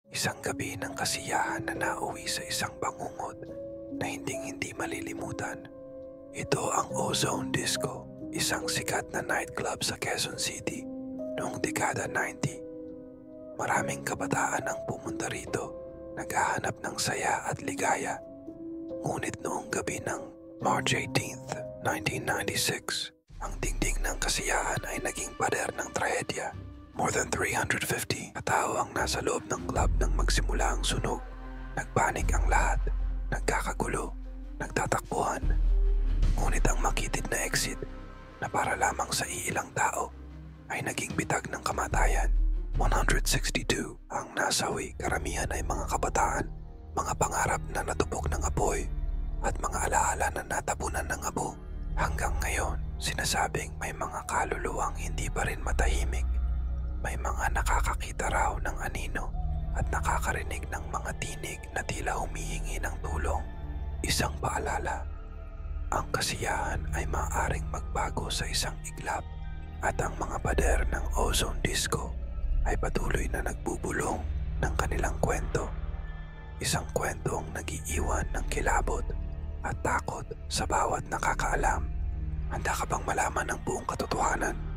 Isang gabi ng kasiyahan na nauwi sa isang bangungot na hinding-hindi malilimutan. Ito ang Ozone Disco, isang sikat na nightclub sa Quezon City noong dekada 90. Maraming kabataan ang pumunta rito, naghahanap ng saya at ligaya. Ngunit noong gabi ng March 18th, 1996, ang dingding ng kasiyahan ay naging pader ng trahedya. More than 350 katao ang nasa loob ng club nang magsimula ang sunog. Nagpanik ang lahat, nagkakagulo, nagtatakbuhan. Ngunit ang makitid na exit na para lamang sa iilang tao ay naging bitag ng kamatayan. 162 ang nasawi, karamihan ay mga kabataan, mga pangarap na natupok ng apoy at mga alaala na natabunan ng abo. Hanggang ngayon, sinasabing may mga kaluluwang hindi pa rin matahimik. May mga nakakakita raw ng anino at nakakarinig ng mga tinig na tila humihingi ng tulong. Isang paalala, ang kasiyahan ay maaaring magbago sa isang iglap at ang mga pader ng Ozone Disco ay patuloy na nagbubulong ng kanilang kwento. Isang kwentong nag-iiwan ng kilabot at takot sa bawat nakakaalam. Handa ka bang malaman ang buong katotohanan?